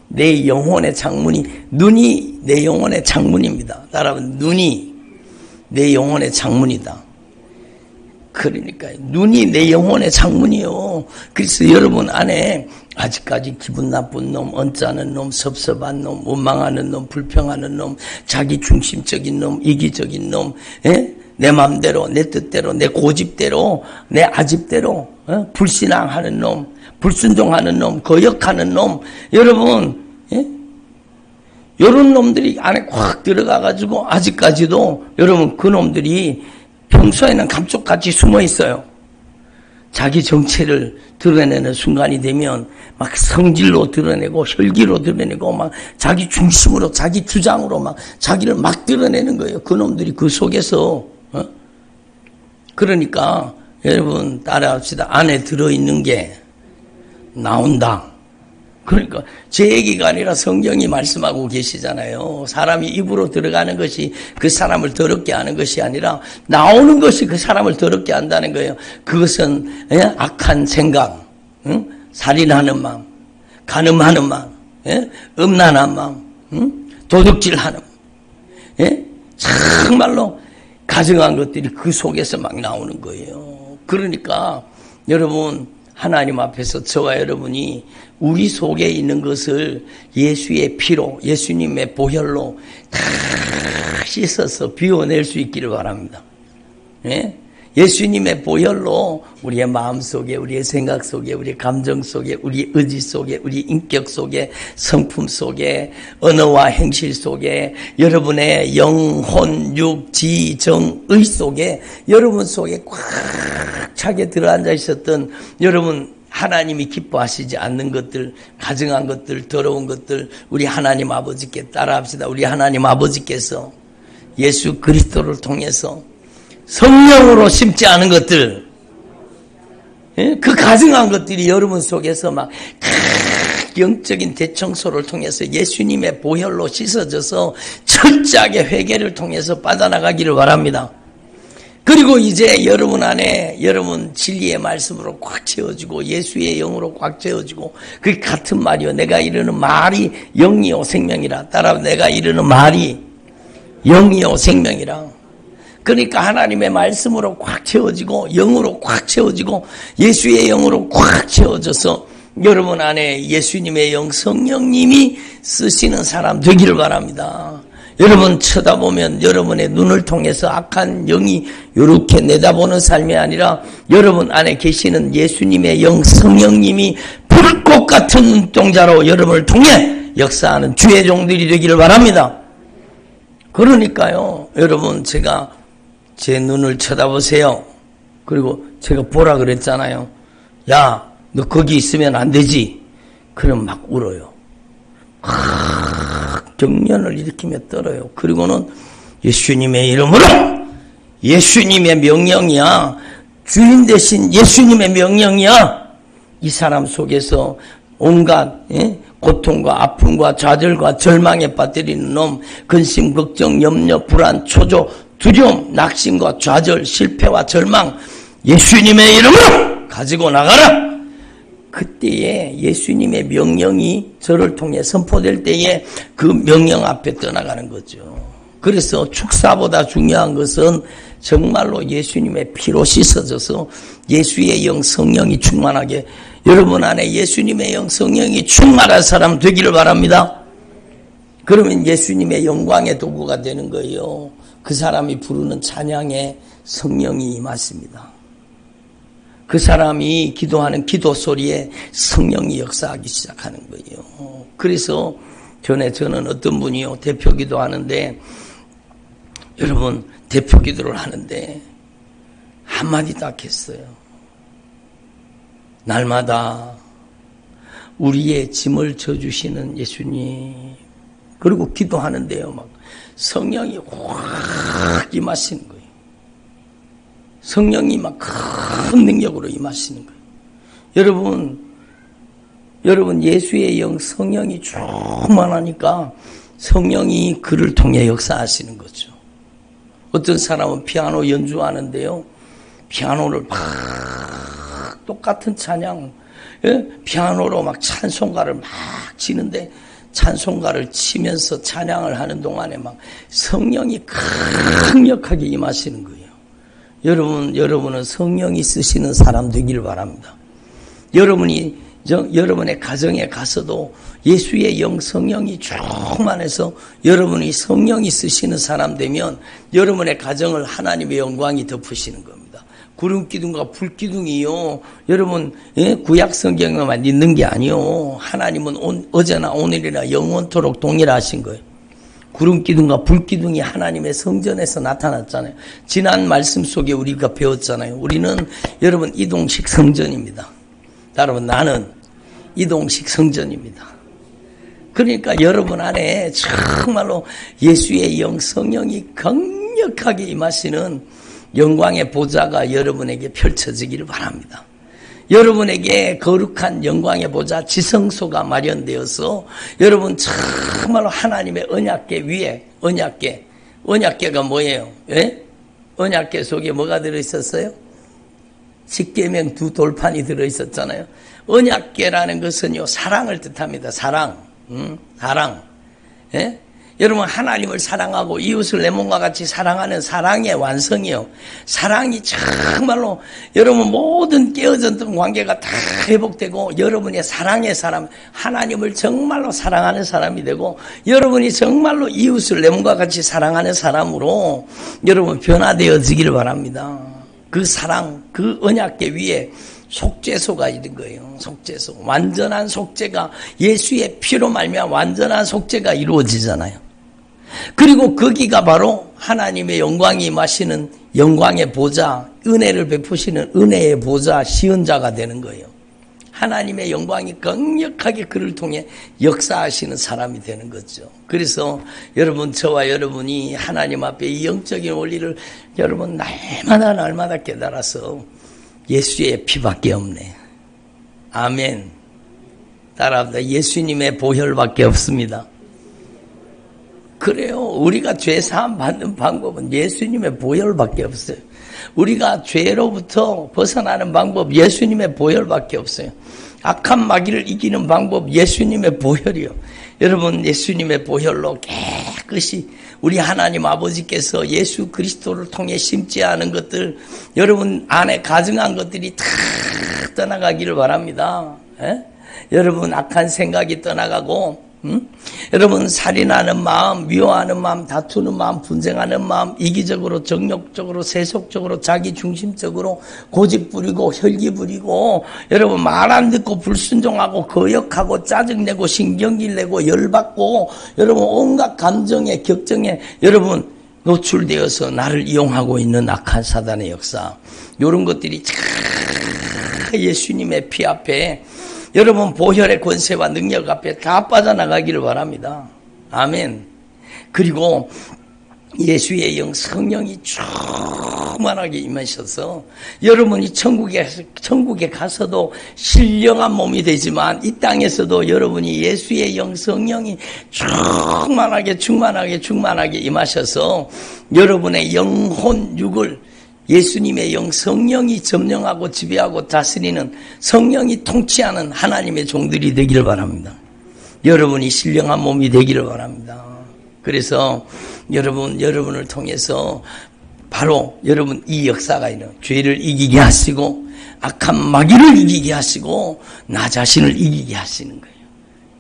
내 영혼의 창문이, 눈이 내 영혼의 창문입니다. 여러분, 눈이 내 영혼의 창문이다. 그러니까 눈이 내 영혼의 창문이요. 그래서 여러분 안에 아직까지 기분 나쁜 놈, 언짢은 놈, 섭섭한 놈, 원망하는 놈, 불평하는 놈, 자기 중심적인 놈, 이기적인 놈, 내 맘대로, 내 뜻대로, 내 고집대로, 내 아집대로 불신앙하는 놈, 불순종하는 놈, 거역하는 놈, 여러분, 이런 놈들이 안에 확 들어가가지고 아직까지도 여러분 그 놈들이 평소에는 감쪽같이 숨어 있어요. 자기 정체를 드러내는 순간이 되면 막 성질로 드러내고 혈기로 드러내고 막 자기 중심으로 자기 주장으로 막 자기를 막 드러내는 거예요. 그 놈들이 그 속에서. 그러니까 여러분 따라합시다. 안에 들어있는 게 나온다. 그러니까 제 얘기가 아니라 성경이 말씀하고 계시잖아요. 사람이 입으로 들어가는 것이 그 사람을 더럽게 하는 것이 아니라 나오는 것이 그 사람을 더럽게 한다는 거예요. 그것은 악한 생각, 살인하는 마음, 간음하는 마음, 음란한 마음, 도둑질하는 마음, 정말로 가증한 것들이 그 속에서 막 나오는 거예요. 그러니까 여러분 하나님 앞에서 저와 여러분이 우리 속에 있는 것을 예수의 피로, 예수님의 보혈로 다 씻어서 비워낼 수 있기를 바랍니다. 예수님의 보혈로 우리의 마음 속에, 우리의 생각 속에, 우리의 감정 속에, 우리의 의지 속에, 우리 인격 속에, 성품 속에, 언어와 행실 속에, 여러분의 영혼, 육, 지, 정, 의 속에, 여러분 속에 꽉 차게 들어앉아 있었던 여러분 하나님이 기뻐하시지 않는 것들, 가증한 것들, 더러운 것들, 우리 하나님 아버지께 따라합시다. 우리 하나님 아버지께서 예수 그리스도를 통해서 성령으로 심지 않은 것들, 그 가증한 것들이 여러분 속에서 막 영적인 대청소를 통해서 예수님의 보혈로 씻어져서 철저하게 회개를 통해서 빠져나가기를 바랍니다. 그리고 이제 여러분 안에 여러분 진리의 말씀으로 꽉 채워지고 예수의 영으로 꽉 채워지고, 그 같은 말이요, 내가 이르는 말이 영이요 생명이라. 따라 내가 이르는 말이 영이요 생명이라. 그러니까 하나님의 말씀으로 꽉 채워지고 영으로 꽉 채워지고 예수의 영으로 꽉 채워져서 여러분 안에 예수님의 영 성령님이 쓰시는 사람 되기를 바랍니다. 여러분 쳐다보면 여러분의 눈을 통해서 악한 영이 이렇게 내다보는 삶이 아니라 여러분 안에 계시는 예수님의 영 성령님이 불꽃 같은 눈동자로 여러분을 통해 역사하는 주의 종들이 되기를 바랍니다. 그러니까요, 여러분, 제가 제 눈을 쳐다보세요. 그리고 제가 보라 그랬잖아요. 야, 너 거기 있으면 안 되지. 그럼 막 울어요. 경련을 일으키며 떨어요. 그리고는 예수님의 이름으로, 예수님의 명령이야, 주인 대신 예수님의 명령이야, 이 사람 속에서 온갖 고통과 아픔과 좌절과 절망에 빠뜨리는 놈, 근심, 걱정, 염려, 불안, 초조, 두려움, 낙심과 좌절, 실패와 절망, 예수님의 이름으로 가지고 나가라. 그때에 예수님의 명령이 저를 통해 선포될 때에 그 명령 앞에 떠나가는 거죠. 그래서 축사보다 중요한 것은 정말로 예수님의 피로 씻어져서 예수의 영 성령이 충만하게, 여러분 안에 예수님의 영 성령이 충만한 사람 되기를 바랍니다. 그러면 예수님의 영광의 도구가 되는 거예요. 그 사람이 부르는 찬양에 성령이 임하십니다. 그 사람이 기도하는 기도 소리에 성령이 역사하기 시작하는 거예요. 그래서 저는 어떤 분이요, 대표 기도하는데, 여러분 대표 기도를 하는데 한마디 딱 했어요. 날마다 우리의 짐을 져주시는 예수님. 그리고 기도하는데요, 막 성령이 확 임하시는 거예요. 성령이 막 큰 능력으로 임하시는 거예요. 여러분 예수의 영 성령이 충만하니까 성령이 그를 통해 역사하시는 거죠. 어떤 사람은 피아노 연주하는데요, 피아노를 막 똑같은 찬양, 피아노로 막 찬송가를 막 치는데, 찬송가를 치면서 찬양을 하는 동안에 막 성령이 강력하게 임하시는 거예요. 여러분은 성령이 쓰시는 사람 되기를 바랍니다. 여러분의 가정에 가서도 예수의 영 성령이 충만해서 여러분이 성령이 쓰시는 사람 되면 여러분의 가정을 하나님의 영광이 덮으시는 겁니다. 구름기둥과 불기둥이요, 여러분 구약 성경에만 있는 게 아니요, 하나님은 어제나 오늘이나 영원토록 동일하신 거예요. 구름기둥과 불기둥이 하나님의 성전에서 나타났잖아요. 지난 말씀 속에 우리가 배웠잖아요. 우리는 여러분 이동식 성전입니다. 여러분 나는 이동식 성전입니다. 그러니까 여러분 안에 정말로 예수의 영 성령이 강력하게 임하시는 영광의 보좌가 여러분에게 펼쳐지기를 바랍니다. 여러분에게 거룩한 영광의 보좌 지성소가 마련되어서 여러분 정말로 하나님의 언약궤 위에, 언약궤가 뭐예요? 예? 언약궤 속에 뭐가 들어있었어요? 십계명 두 돌판이 들어있었잖아요. 언약궤라는 것은요, 사랑을 뜻합니다. 사랑. 예? 여러분 하나님을 사랑하고 이웃을 내 몸과 같이 사랑하는 사랑의 완성이요. 사랑이 정말로 여러분 모든 깨어졌던 관계가 다 회복되고 여러분의 사랑의 사람, 하나님을 정말로 사랑하는 사람이 되고 여러분이 정말로 이웃을 내 몸과 같이 사랑하는 사람으로 여러분 변화되어지기를 바랍니다. 그 사랑, 그 언약궤 위에 속죄소가 있는 거예요. 속죄소. 완전한 속죄가 예수의 피로 말미암아 완전한 속죄가 이루어지잖아요. 그리고 거기가 바로 하나님의 영광이 임하시는 영광의 보좌, 은혜를 베푸시는 은혜의 보좌, 시은자가 되는 거예요. 하나님의 영광이 강력하게 그를 통해 역사하시는 사람이 되는 거죠. 그래서 여러분, 저와 여러분이 하나님 앞에 이 영적인 원리를 여러분 날마다 깨달아서 예수의 피밖에 없네. 아멘. 따라합니다. 예수님의 보혈밖에 없습니다. 그래요. 우리가 죄 사함 받는 방법은 예수님의 보혈밖에 없어요. 우리가 죄로부터 벗어나는 방법 예수님의 보혈밖에 없어요. 악한 마귀를 이기는 방법 예수님의 보혈이요. 여러분, 예수님의 보혈로 깨끗이 우리 하나님 아버지께서 예수 그리스도를 통해 심지 않은 것들, 여러분 안에 가증한 것들이 다 떠나가기를 바랍니다. 여러분, 악한 생각이 떠나가고, 여러분, 살인하는 마음, 미워하는 마음, 다투는 마음, 분쟁하는 마음, 이기적으로, 정욕적으로, 세속적으로, 자기중심적으로 고집 부리고 혈기 부리고, 여러분 말 안 듣고 불순종하고 거역하고 짜증내고 신경질 내고 열받고, 여러분 온갖 감정에 격정에 여러분 노출되어서 나를 이용하고 있는 악한 사단의 역사, 이런 것들이 참 예수님의 피 앞에, 여러분 보혈의 권세와 능력 앞에 다 빠져나가기를 바랍니다. 아멘. 그리고 예수의 영 성령이 충만하게 임하셔서 여러분이 천국에 가서도 신령한 몸이 되지만 이 땅에서도 여러분이 예수의 영 성령이 충만하게 임하셔서 여러분의 영혼 육을 예수님의 영 성령이 점령하고 지배하고 다스리는, 성령이 통치하는 하나님의 종들이 되기를 바랍니다. 여러분이 신령한 몸이 되기를 바랍니다. 그래서 여러분을 통해서 바로 여러분 이 역사가 있는, 죄를 이기게 하시고 악한 마귀를 이기게 하시고 나 자신을 이기게 하시는 거예요.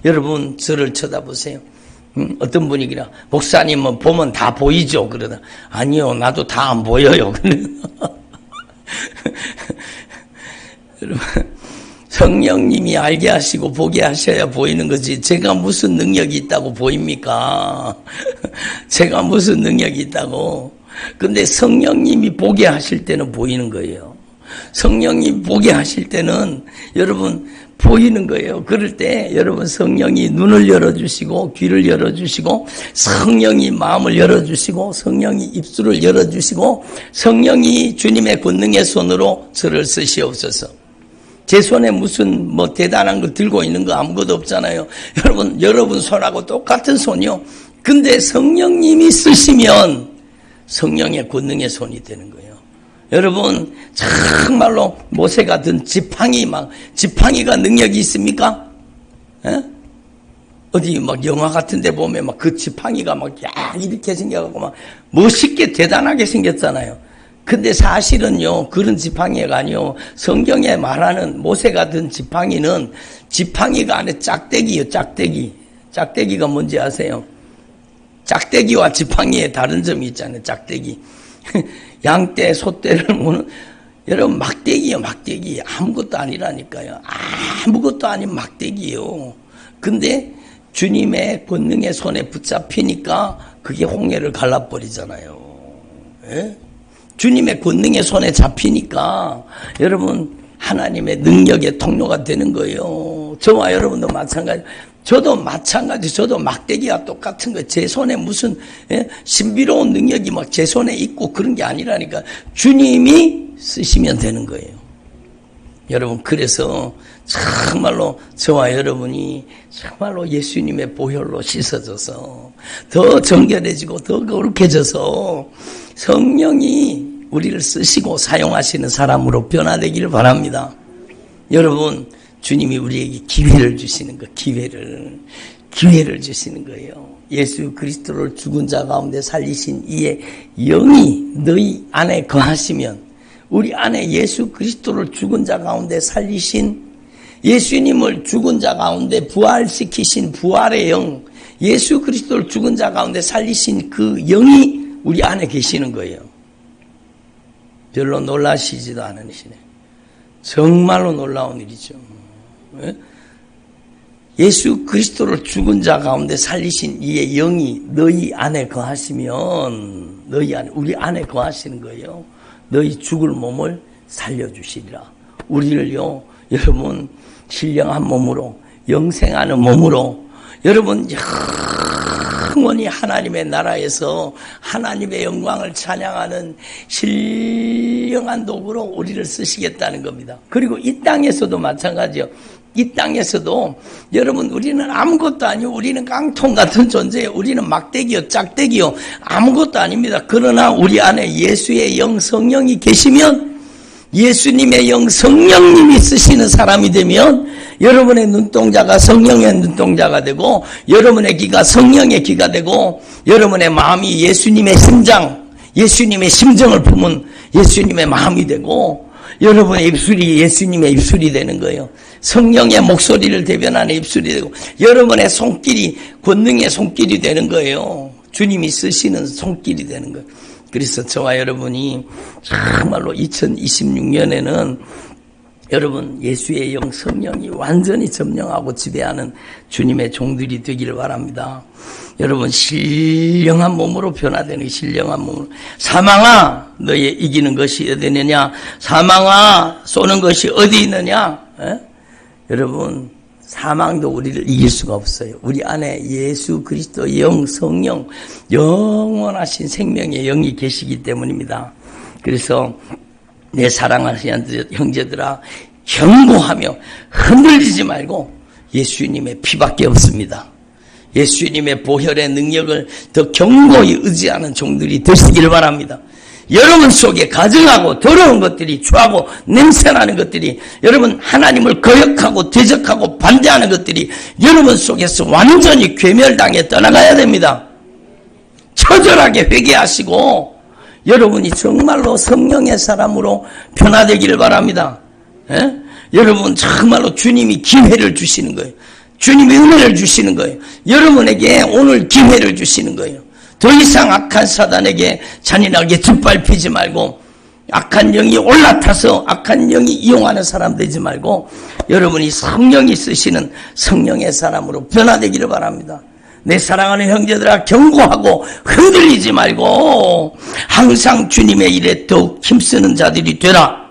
여러분 저를 쳐다보세요. 어떤 분위기라, 목사님은 보면 다 보이죠? 그러다, 아니요, 나도 다 안 보여요. 여러분, 성령님이 알게 하시고 보게 하셔야 보이는 거지, 제가 무슨 능력이 있다고 보입니까? 제가 무슨 능력이 있다고. 근데 성령님이 보게 하실 때는 보이는 거예요. 성령님이 보게 하실 때는 여러분 보이는 거예요. 그럴 때 여러분 성령이 눈을 열어주시고 귀를 열어주시고, 성령이 마음을 열어주시고, 성령이 입술을 열어주시고, 성령이 주님의 권능의 손으로 저를 쓰시옵소서. 제 손에 무슨 대단한 거 들고 있는 거 아무것도 없잖아요. 여러분 손하고 똑같은 손이요. 근데 성령님이 쓰시면 성령의 권능의 손이 되는 거예요. 여러분 정말로 모세가 든 지팡이가 능력이 있습니까? 어디 영화 같은 데 보면 그 지팡이가 이렇게 생겨갖고 멋있게 대단하게 생겼잖아요. 근데 사실은요, 그런 지팡이가 아니요, 성경에 말하는 모세가 든 지팡이는 지팡이가 안에 짝대기요. 짝대기가 뭔지 아세요? 짝대기와 지팡이의 다른 점이 있잖아요. 짝대기. 양떼, 소떼를 모는, 여러분 막대기요. 막대기. 아무것도 아니라니까요. 아무것도 아닌 막대기요. 근데 주님의 권능의 손에 붙잡히니까 그게 홍해를 갈라버리잖아요. 예? 주님의 권능의 손에 잡히니까 여러분 하나님의 능력의 통로가 되는 거예요. 저와 여러분도 마찬가지. 저도 막대기와 똑같은 거예요. 제 손에 무슨 신비로운 능력이 제 손에 있고 그런 게 아니라니까. 주님이 쓰시면 되는 거예요. 여러분, 그래서 정말로 저와 여러분이 정말로 예수님의 보혈로 씻어져서 더 정결해지고 더 거룩해져서 성령이 우리를 쓰시고 사용하시는 사람으로 변화되기를 바랍니다. 여러분, 주님이 우리에게 기회를 주시는 거, 기회를 주시는 거예요. 예수 그리스도를 죽은 자 가운데 살리신 이의 영이 너희 안에 거하시면, 우리 안에 예수 그리스도를 죽은 자 가운데 살리신, 예수님을 죽은 자 가운데 부활시키신 부활의 영, 예수 그리스도를 죽은 자 가운데 살리신 그 영이 우리 안에 계시는 거예요. 별로 놀라시지도 않으시네. 정말로 놀라운 일이죠. 예수 그리스도를 죽은 자 가운데 살리신 이의 영이 너희 안에 거하시면, 너희 안에, 우리 안에 거하시는 거예요. 너희 죽을 몸을 살려주시리라. 우리를요, 여러분, 신령한 몸으로, 영생하는 몸으로, 여러분, 영원히 하나님의 나라에서 하나님의 영광을 찬양하는 신령한 도구로 우리를 쓰시겠다는 겁니다. 그리고 이 땅에서도 마찬가지요. 이 땅에서도 여러분, 우리는 아무것도 아니요, 우리는 깡통 같은 존재예요. 우리는 막대기요, 짝대기요, 아무것도 아닙니다. 그러나 우리 안에 예수의 영 성령이 계시면, 예수님의 영 성령님이 쓰시는 사람이 되면 여러분의 눈동자가 성령의 눈동자가 되고, 여러분의 귀가 성령의 귀가 되고, 여러분의 마음이 예수님의 심장, 예수님의 심정을 품은 예수님의 마음이 되고, 여러분의 입술이 예수님의 입술이 되는 거예요. 성령의 목소리를 대변하는 입술이 되고, 여러분의 손길이 권능의 손길이 되는 거예요. 주님이 쓰시는 손길이 되는 거예요. 그래서 저와 여러분이 정말로 2026년에는 여러분, 예수의 영 성령이 완전히 점령하고 지배하는 주님의 종들이 되기를 바랍니다. 여러분, 신령한 몸으로 변화되는 신령한 몸으로. 사망아, 너의 이기는 것이 어디 있느냐? 사망아, 쏘는 것이 어디 있느냐? 여러분, 사망도 우리를 이길 수가 없어요. 우리 안에 예수 그리스도 영 성령, 영원하신 생명의 영이 계시기 때문입니다. 그래서 내 사랑하는 형제들아, 경고하며 흔들리지 말고, 예수님의 피밖에 없습니다. 예수님의 보혈의 능력을 더 견고히 의지하는 종들이 되시기를 바랍니다. 여러분 속에 가증하고 더러운 것들이, 추하고 냄새나는 것들이, 여러분 하나님을 거역하고 대적하고 반대하는 것들이 여러분 속에서 완전히 괴멸당해 떠나가야 됩니다. 처절하게 회개하시고 여러분이 정말로 성령의 사람으로 변화되기를 바랍니다. 여러분 정말로 주님이 기회를 주시는 거예요. 주님이 은혜를 주시는 거예요. 여러분에게 오늘 기회를 주시는 거예요. 더 이상 악한 사단에게 잔인하게 짓밟히지 말고, 악한 영이 올라타서 악한 영이 이용하는 사람 되지 말고, 여러분이 성령이 쓰시는 성령의 사람으로 변화되기를 바랍니다. 내 사랑하는 형제들아, 경고하고 흔들리지 말고 항상 주님의 일에 더욱 힘쓰는 자들이 되라.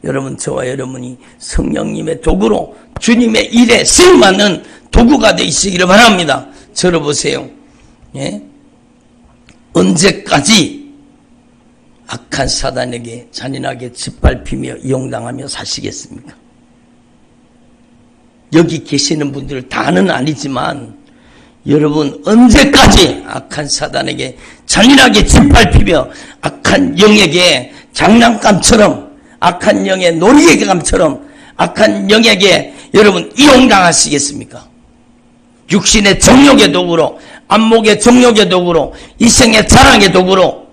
여러분, 저와 여러분이 성령님의 도구로 주님의 일에 쓰임받는 도구가 되시기를 바랍니다. 저를 보세요. 예? 언제까지 악한 사단에게 잔인하게 짓밟히며 이용당하며 사시겠습니까? 여기 계시는 분들 다는 아니지만, 여러분 언제까지 악한 사단에게 잔인하게 짓밟히며 악한 영에게 장난감처럼, 악한 영의 놀이감처럼 악한 영에게 여러분 이용당하시겠습니까? 육신의 정욕의 도구로, 안목의 정욕의 도구로, 이생의 자랑의 도구로,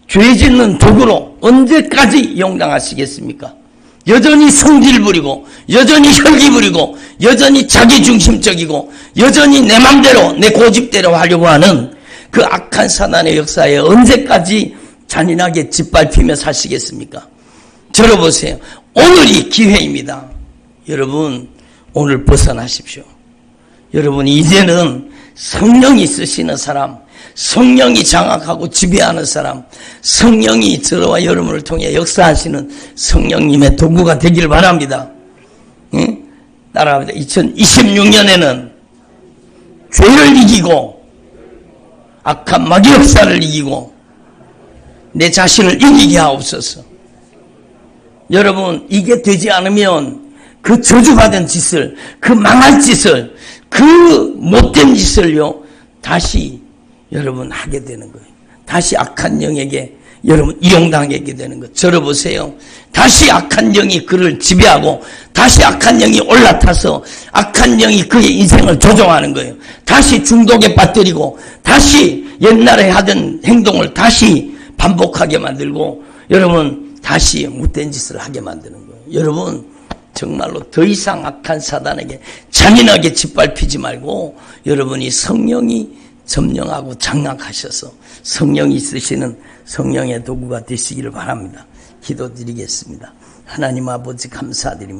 죄 짓는 도구로 언제까지 이용당하시겠습니까? 여전히 성질 부리고, 여전히 혈기 부리고, 여전히 자기중심적이고, 여전히 내 맘대로, 내 고집대로 하려고 하는 그 악한 사단의 역사에 언제까지 잔인하게 짓밟히며 사시겠습니까? 저를 보세요. 오늘이 기회입니다. 여러분, 오늘 벗어나십시오. 여러분, 이제는 성령이 쓰시는 사람, 성령이 장악하고 지배하는 사람, 성령이 저와 여러분을 통해 역사하시는 성령님의 도구가 되기를 바랍니다. 응? 따라합니다. 2026년에는 죄를 이기고, 악한 마귀 역사를 이기고, 내 자신을 이기게 하옵소서. 여러분, 이게 되지 않으면 그 저주받은 짓을, 그 망할 짓을, 그 못된 짓을요, 다시 여러분 하게 되는 거예요. 다시 악한 영에게 여러분 이용당하게 되는 것. 저를 보세요. 다시 악한 영이 그를 지배하고, 다시 악한 영이 올라타서 악한 영이 그의 인생을 조종하는 거예요. 다시 중독에 빠뜨리고, 다시 옛날에 하던 행동을 다시 반복하게 만들고, 여러분 다시 못된 짓을 하게 만드는 거예요. 여러분 정말로 더 이상 악한 사단에게 잔인하게 짓밟히지 말고, 여러분이 성령이 점령하고 장악하셔서 성령이 쓰시는 성령의 도구가 되시기를 바랍니다. 기도드리겠습니다. 하나님 아버지 감사드립니다.